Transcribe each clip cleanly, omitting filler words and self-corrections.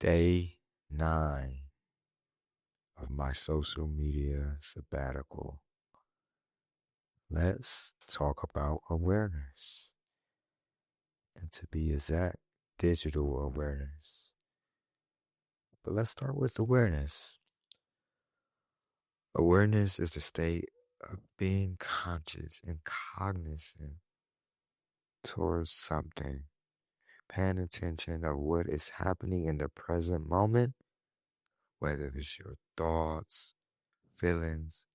Day 9 of my social media sabbatical. Let's talk about awareness. And to be exact, digital awareness. But let's start with awareness. Awareness is the state of being conscious and cognizant towards something, paying attention of what is happening in the present moment, whether it's your thoughts, feelings,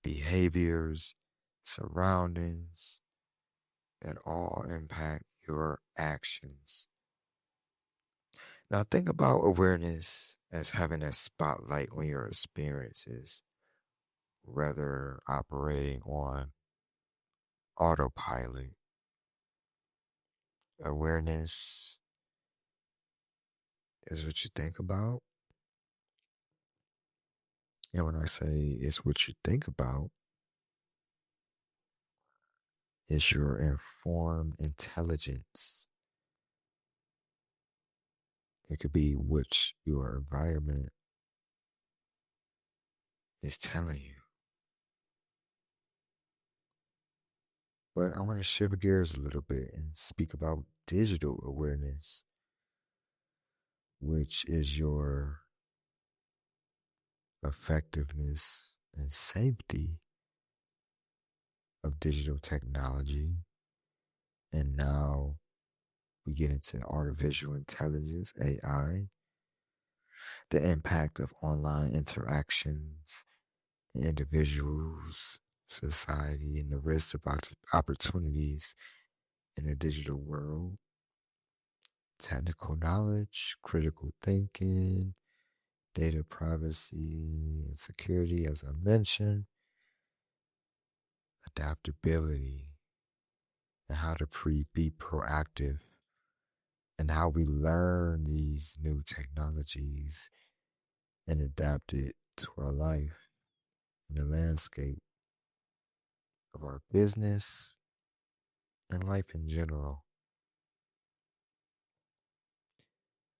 behaviors, surroundings that all impact your actions. Now, think about awareness as having a spotlight on your experiences, rather operating on autopilot. Awareness is what you think about. And when I say it's what you think about, it's your informed intelligence. It could be what your environment is telling you. But I want to shift gears a little bit and speak about digital awareness, which is your effectiveness and safety of digital technology. And now we get into artificial intelligence, AI, the impact of online interactions, individuals, society, and the risks of opportunities in the digital world, technical knowledge, critical thinking, data privacy and security, as I mentioned, adaptability, and how to be proactive, and how we learn these new technologies and adapt it to our life and the landscape of our business and life in general.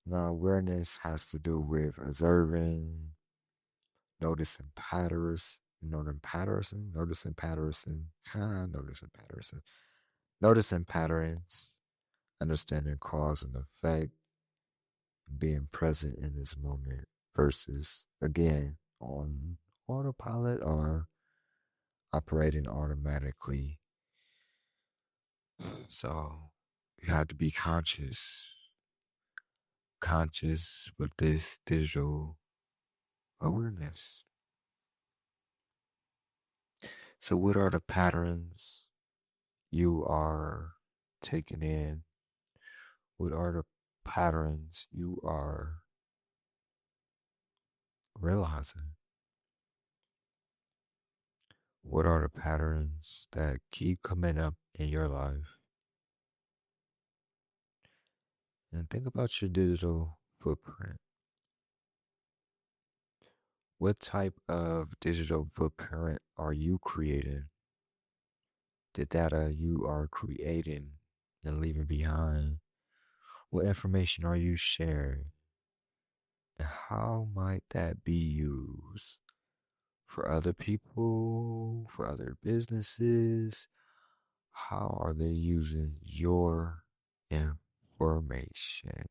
Now, awareness has to do with observing, noticing patterns, noticing patterns, understanding cause and effect, being present in this moment versus, again, on autopilot or operating automatically. So you have to be conscious with this digital awareness. So, what are the patterns you are taking in? What are the patterns you are realizing? What are the patterns that keep coming up in your life? And think about your digital footprint. What type of digital footprint are you creating? The data you are creating and leaving behind. What information are you sharing? And how might that be used for other people, for other businesses? How are they using your information?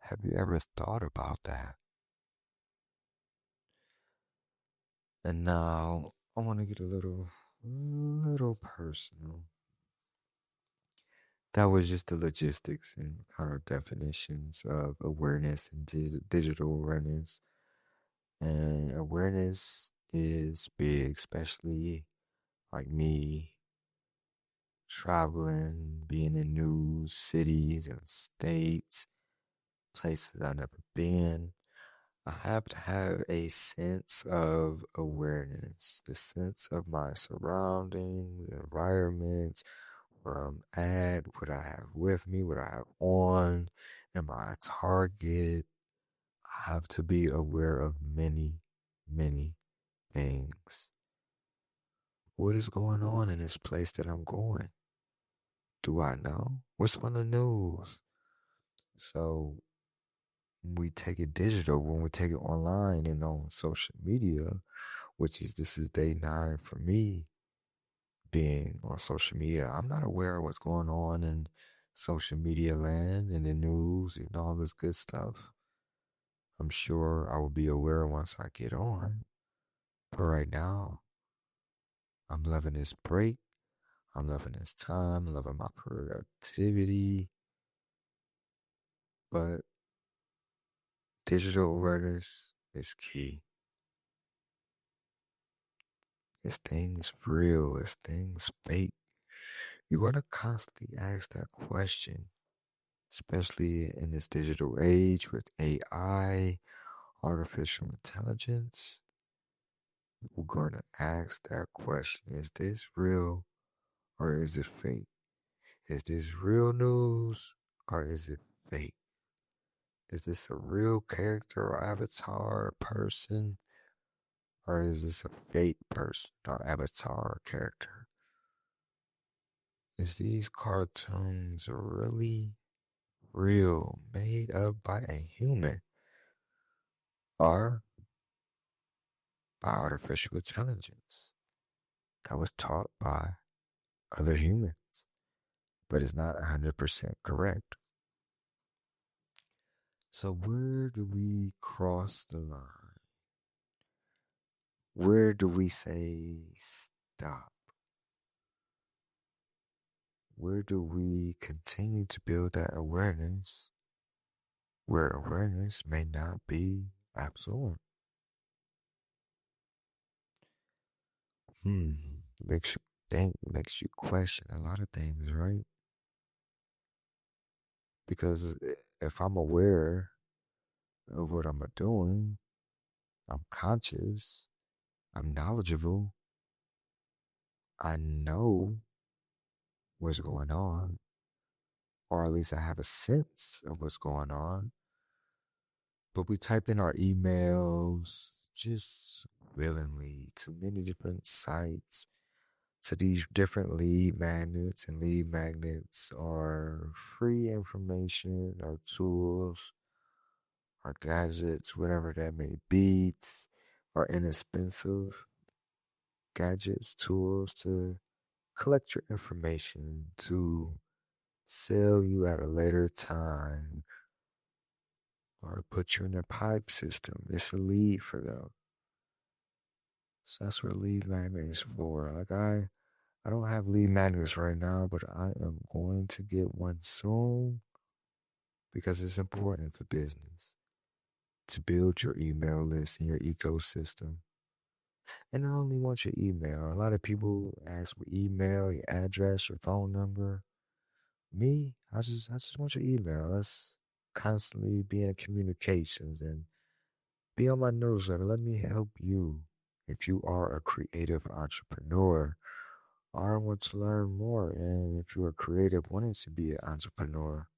Have you ever thought about that? And now I want to get a little personal. That was just the logistics and kind of definitions of awareness and digital awareness. And awareness is big, especially like me traveling, being in new cities and states, places I've never been. I have to have a sense of awareness, the sense of my surroundings, the environment, where I'm at, what I have with me, what I have on, am I a target? I have to be aware of many things. What is going on in this place that I'm going? Do I know? What's on the news? So we take it digital, when we take it online and on social media, which is this is day 9 for me being on social media. I'm not aware of what's going on in social media land and the news and all this good stuff. I'm sure I will be aware once I get on. But right now, I'm loving this break. I'm loving this time, loving my productivity. But digital awareness is key. It's things real, it's things fake. You gotta constantly ask that question, especially in this digital age with AI, artificial intelligence. We're gonna ask that question: is this real or is it fake? Is this real news or is it fake? Is this a real character or avatar or person? Or is this a fake person or avatar or character? Is these cartoons really real, made up by a human or by artificial intelligence that was taught by other humans, but is not 100% correct? So, where do we cross the line? Where do we say stop? Where do we continue to build that awareness where awareness may not be absolute? Hmm. Makes you think, makes you question a lot of things, right? Because if I'm aware of what I'm doing, I'm conscious, I'm knowledgeable, I know what's going on, or at least I have a sense of what's going on. But we type in our emails just willingly to many different sites, to these different lead magnets, and lead magnets are free information or tools or gadgets, whatever that may be, are inexpensive gadgets, tools to collect your information to sell you at a later time or put you in their pipe system. It's a lead for them. So that's what lead magnet is for. Like I don't have lead magnets right now, but I am going to get one soon because it's important for business to build your email list and your ecosystem. And I only want your email. A lot of people ask for email, your address, your phone number. Me, I just want your email. Let's constantly be in communications and be on my newsletter. Let me help you if you are a creative entrepreneur or want to learn more. And if you're a creative wanting to be an entrepreneur,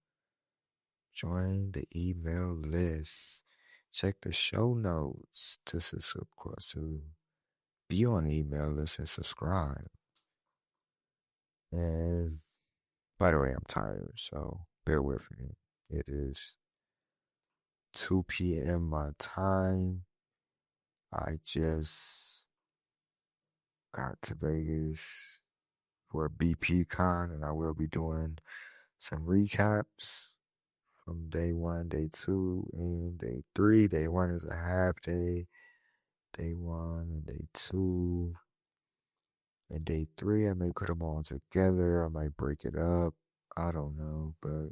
join the email list. Check the show notes to subscribe, to be on the email list and subscribe. And by the way, I'm tired, so bear with me. It is 2 p.m. my time. I just got to Vegas for a BP con, and I will be doing some recaps from day 1, day 2, and day 3. Day 1 is a half day. Day 1 and day 2. And day 3, I may put them all together. I might break it up. I don't know, but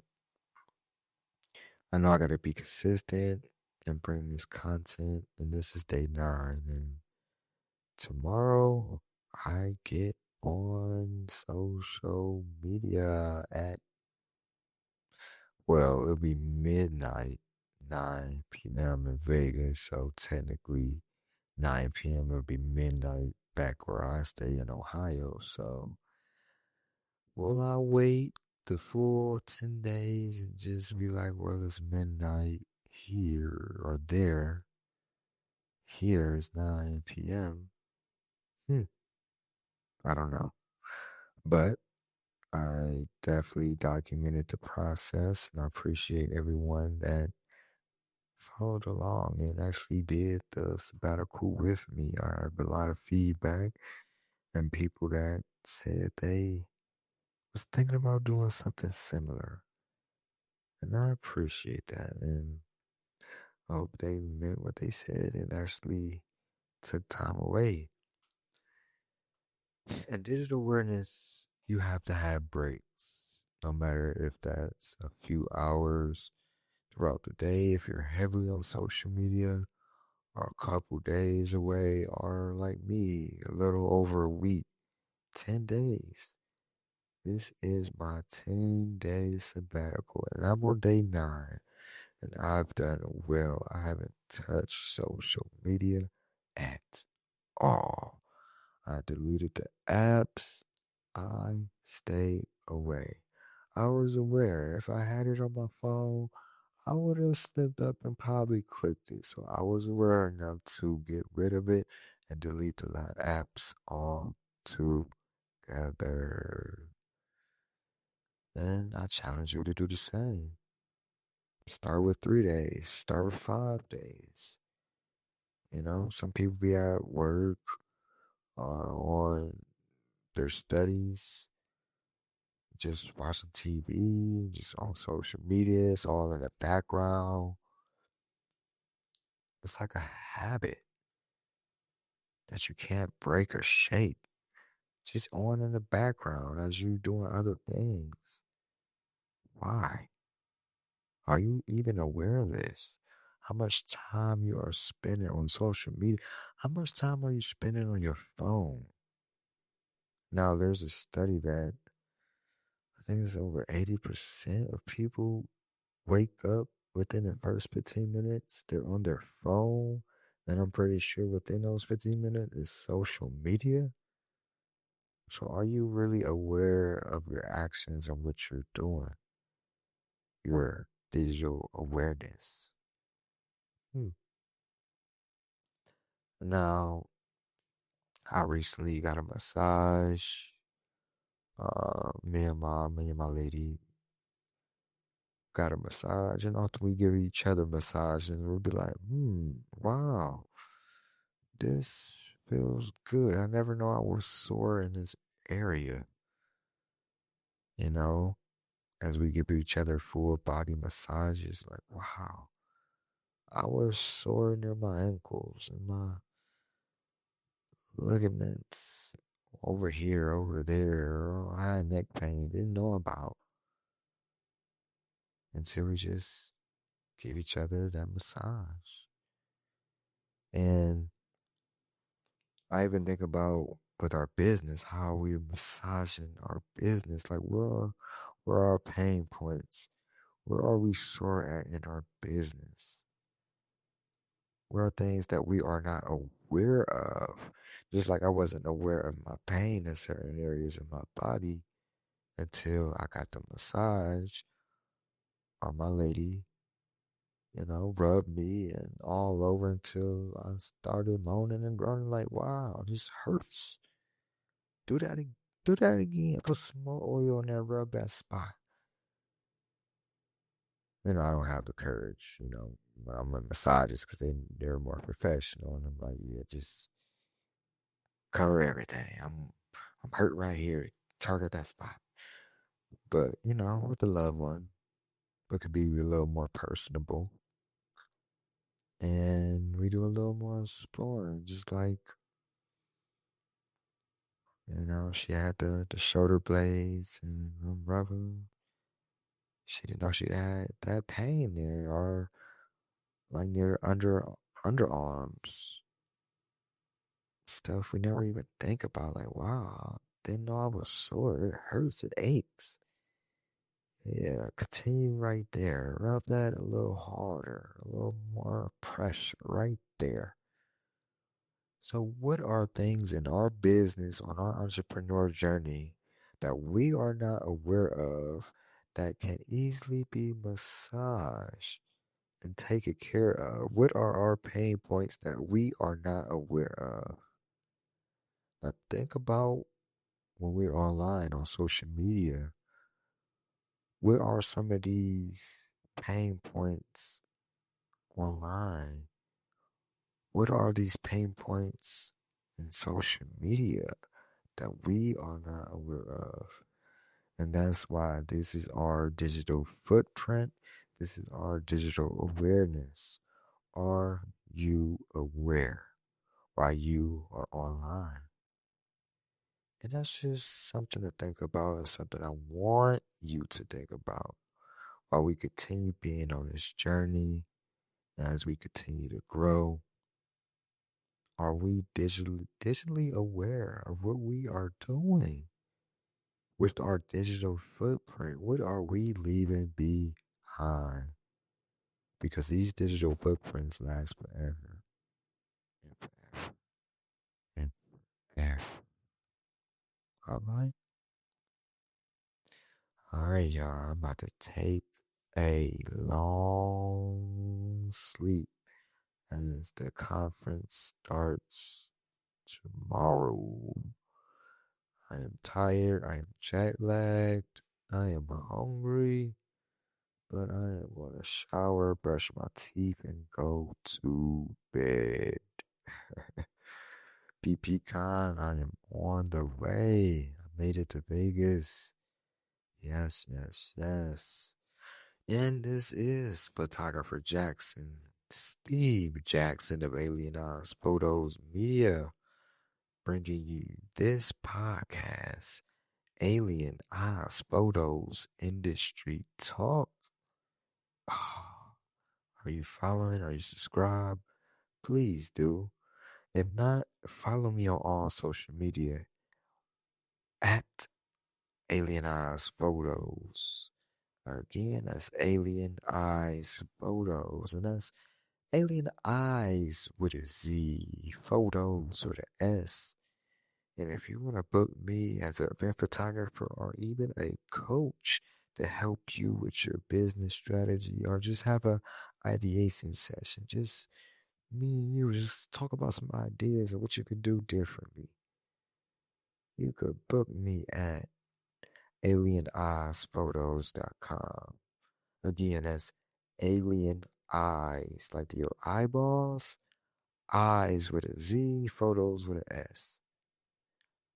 I know I gotta be consistent and bring this content. And this is day 9. And tomorrow, I get on social media at, well, it'll be midnight, 9 p.m. in Vegas. So technically, 9 p.m. it'll be midnight back where I stay in Ohio. So will I wait the full 10 days and just be like, well, it's midnight here or there? Here is 9 p.m. Hmm, I don't know. But I definitely documented the process, and I appreciate everyone that followed along and actually did the sabbatical with me. I have a lot of feedback and people that said they was thinking about doing something similar. And I appreciate that. And I hope they meant what they said and actually took time away. And digital awareness, you have to have breaks, no matter if that's a few hours throughout the day, if you're heavily on social media, or a couple days away, or like me, a little over a week, 10 days. This is my 10-day sabbatical, and I'm on day 9, and I've done well. I haven't touched social media at all. I deleted the apps. I stay away. I was aware if I had it on my phone, I would have slipped up and probably clicked it. So I was aware enough to get rid of it and delete the apps all together. Then I challenge you to do the same. Start with 3 days, start with 5 days. Some people be at work or on their studies, just watching TV, just on social media. It's all in the background. It's like a habit that you can't break or shake. Just on in the background as you doing other things. Why? Are you even aware of this? How much time you are spending on social media? How much time are you spending on your phone? Now, there's a study that I think it's over 80% of people wake up within the first 15 minutes, they're on their phone. And I'm pretty sure within those 15 minutes is social media. So are you really aware of your actions and what you're doing? Your digital awareness. Hmm. Now, I recently got a massage. Me and my lady got a massage, and often we give each other massage, and we'll be like, wow, this feels good. I never know I was sore in this area, you know, as we give each other full body massages, like, wow, I was sore near my ankles and my ligaments over here, over there, or I had neck pain, didn't know about until we just give each other that massage. And I even think about with our business, how we're massaging our business. Like, where are our pain points? Where are we sore at in our business? Where are things that we are not aware of? Just like I wasn't aware of my pain in certain areas of my body until I got the massage or my lady, rubbed me and all over until I started moaning and groaning like, wow, this hurts. Do that, do that again. Put some more oil on that, rub that spot. I don't have the courage, when I'm a massages because they're more professional and I'm like, yeah, just cover everything. I'm hurt right here. Target that spot. But, with the loved one, it could be a little more personable. And we do a little more exploring, just like, she had the shoulder blades and I'm rubbing. She didn't know she had that pain there or like near underarms. Stuff we never even think about. Like, wow, didn't know I was sore. It hurts, it aches. Yeah, continue right there. Rub that a little harder, a little more pressure right there. So, what are things in our business on our entrepreneur journey that we are not aware of that can easily be massaged and taken care of? What are our pain points that we are not aware of? Now, think about when we're online on social media, what are some of these pain points online? What are these pain points in social media that we are not aware of? And that's why this is our digital footprint. This is our digital awareness. Are you aware while you are online? And that's just something to think about and something I want you to think about while we continue being on this journey as we continue to grow. Are we digitally aware of what we are doing with our digital footprint? What are we leaving behind? Because these digital footprints last forever and forever and forever. All right. All right, y'all. I'm about to take a long sleep as the conference starts tomorrow. I am tired. I am jet lagged. I am hungry. But I am going to shower, brush my teeth, and go to bed. PPCon, I am on the way. I made it to Vegas. Yes, yes, yes. And this is photographer Jackson, Steve Jackson of Alien Eyes Photos Media, bringing you this podcast, Alien Eyes Photos Industry Talk. Are you following? Are you subscribed? Please do. If not, follow me on all social media at Alien Eyes Photos. Again, that's Alien Eyes Photos. And that's Alien Eyes with a Z, Photos with an S. And if you want to book me as an event photographer or even a coach to help you with your business strategy or just have a ideation session, just me and you just talk about some ideas of what you could do differently. You could book me at alieneyesphotos.com. Again, that's alien eyes, like your eyeballs, eyes with a Z, photos with an S.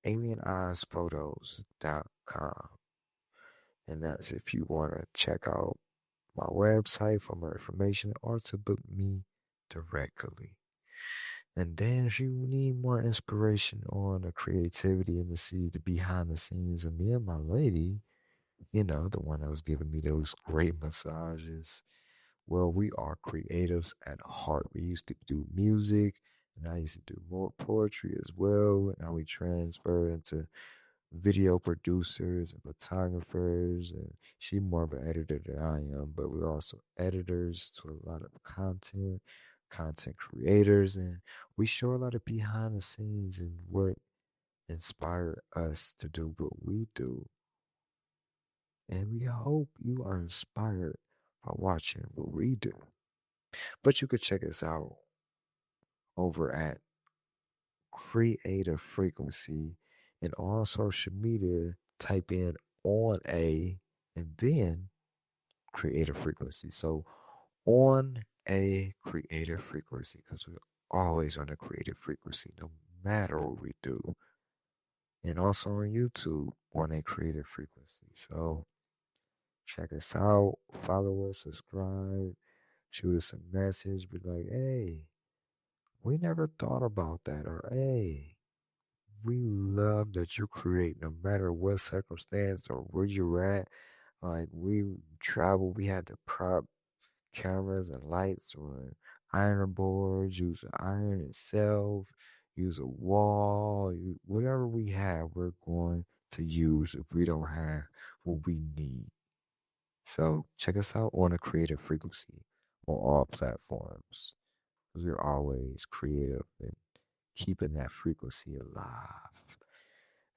alieneyesphotos.com. And that's if you want to check out my website for more information or to book me directly. And then if you need more inspiration on the creativity and to see the behind the scenes of me and my lady, the one that was giving me those great massages. Well, we are creatives at heart. We used to do music, and I used to do more poetry as well. Now we transfer into video producers and photographers, and she's more of an editor than I am, but we're also editors to a lot of content creators, and we show a lot of behind the scenes and what inspired us to do what we do. And we hope you are inspired by watching what we do. But you could check us out over at Creative Frequency and on social media. Type in on a and then creative frequency. So on a creative frequency because we're always on a creative frequency no matter what we do. And also on YouTube on a creative frequency. So check us out, follow us, subscribe, shoot us a message, be like, hey, we never thought about that, or hey, we love that you create no matter what circumstance or where you're at. Like we travel, we had to prop cameras and lights on iron boards, use the iron itself, use a wall, whatever we have, we're going to use if we don't have what we need. So check us out on a creative frequency on all platforms. Because we're always creative and keeping that frequency alive.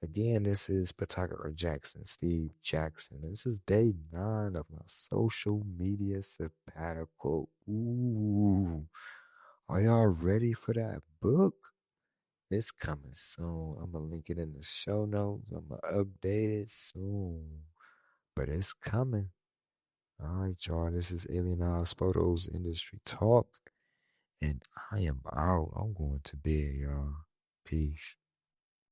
Again, this is photographer Jackson, Steve Jackson. This is day 9 of my social media sabbatical. Ooh, are y'all ready for that book? It's coming soon. I'm gonna link it in the show notes. I'm gonna update it soon. But it's coming. All right, y'all. This is Alien Oz Photos Industry Talk. And I am out. I'm going to bed, y'all. Peace.